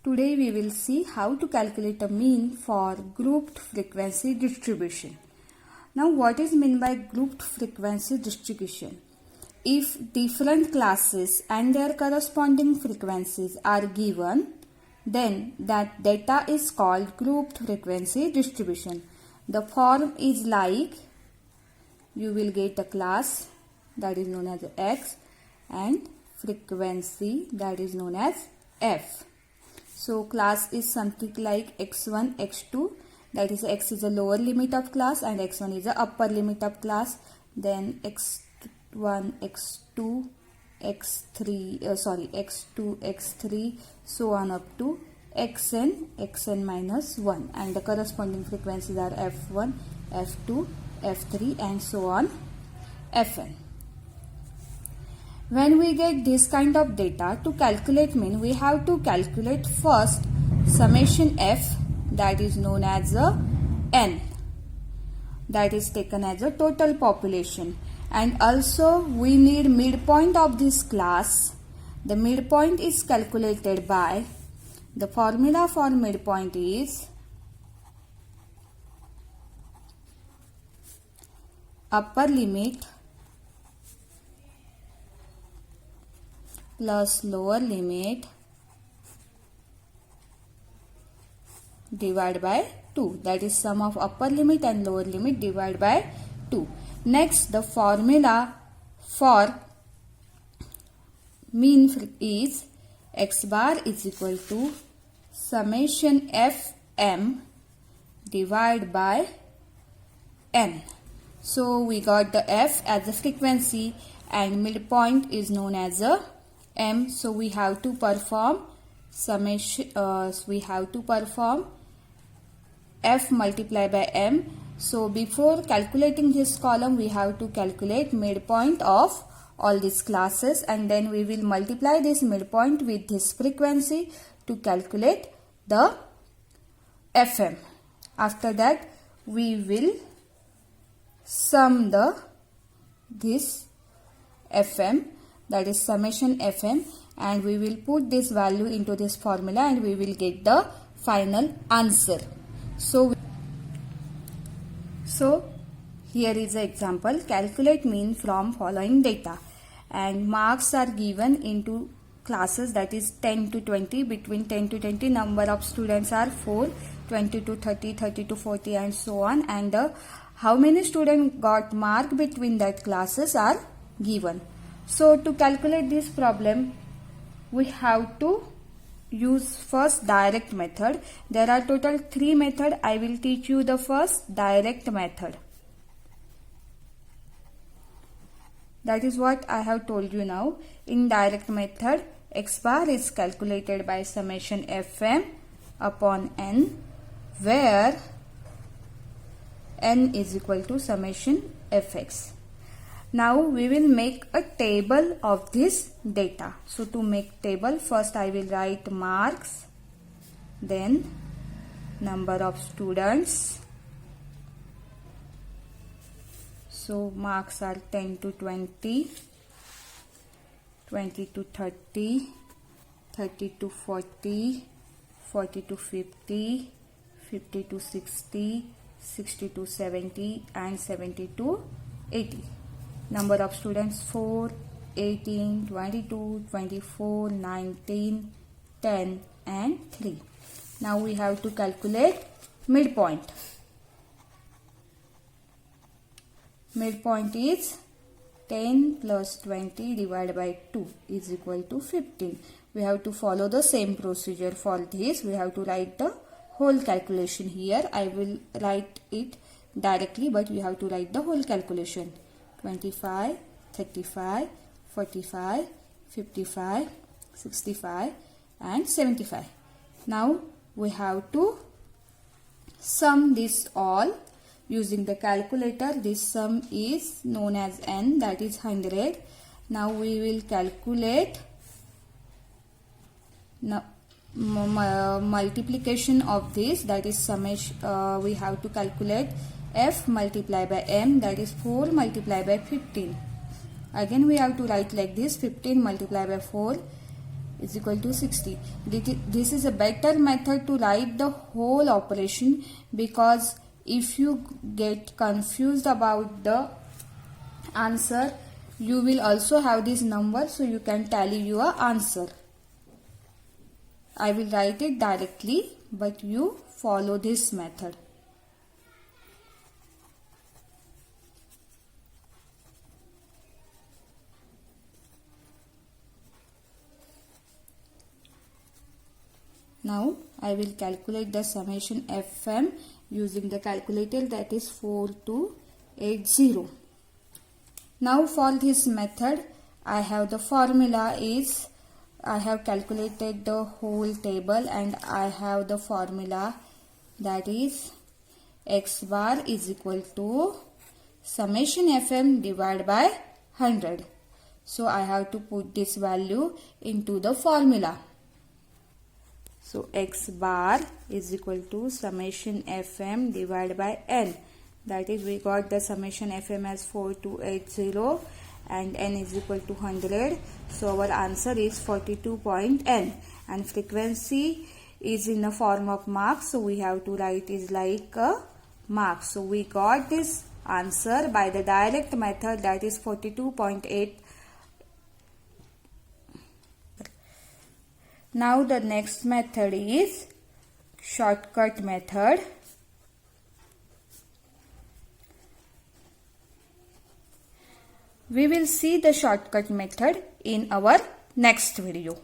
Today we will see how to calculate a mean for grouped frequency distribution. Now what is meant by grouped frequency distribution? If different classes and their corresponding frequencies are given, then that data is called grouped frequency distribution. The form is like you will get a class that is known as X and frequency that is known as F. So class is something like x1, x2, that is x is a lower limit of class and x1 is the upper limit of class. Then x1, x2, x2, x3, so on up to xn minus 1, and the corresponding frequencies are f1, f2, f3 and so on fn. When we get this kind of data, to calculate mean, we have to calculate first summation f, that is known as a n, that is taken as a total population, and also we need midpoint of this class. The midpoint is calculated by, the formula for midpoint is upper limit plus lower limit divided by 2, that is sum of upper limit and lower limit divided by 2. Next, the formula for mean is x bar is equal to summation fm divided by n. So we got the f as the frequency and midpoint is known as a m. So we have to perform summation. We have to perform f multiplied by m. So before calculating this column, we have to calculate midpoint of all these classes, and then we will multiply this midpoint with this frequency to calculate the fm. After that, we will sum this fm, that is summation fm, and we will put this value into this formula and we will get the final answer. So here is an example. Calculate mean from following data, and marks are given into classes, that is 10 to 20. Between 10 to 20 number of students are 4, 20 to 30, 30 to 40 and so on, and how many students got mark between that classes are given. So to calculate this problem, we have to use first direct method. There are total 3 methods. I will teach you the first direct method. That is what I have told you now. In direct method, x bar is calculated by summation fm upon n, where n is equal to summation fx. Now we will make a table of this data. So to make table, first I will write marks, then number of students. So marks are 10 to 20, 20 to 30, 30 to 40, 40 to 50, 50 to 60, 60 to 70 and 70 to 80. Number of students 4, 18, 22, 24, 19, 10 and 3. Now we have to calculate midpoint. Midpoint is 10 plus 20 divided by 2 is equal to 15. We have to follow the same procedure for this. We have to write the whole calculation here. I will write it directly, but you have to write the whole calculation. 25, 35, 45, 55, 65 and 75. Now we have to sum this all using the calculator. This sum is known as n, that is 100. Now we will calculate multiplication of this, that is summation. We have to calculate f multiplied by m, that is 4 multiplied by 15. Again we have to write like this, 15 multiplied by 4 is equal to 60. This is a better method to write the whole operation, because if you get confused about the answer, you will also have this number, so you can tally your answer. I will write it directly, but you follow this method. Now I will calculate the summation FM using the calculator, that is 4280. Now for this method, I have the formula is, I have calculated the whole table and I have the formula, that is x bar is equal to summation FM divided by 100. So I have to put this value into the formula. So x bar is equal to summation FM divided by n. That is, we got the summation FM as 4280 and n is equal to 100. So our answer is 42.n, and frequency is in the form of marks. So we have to write is like a mark. So we got this answer by the direct method, that is 42.8. Now the next method is shortcut method. We will see the shortcut method in our next video.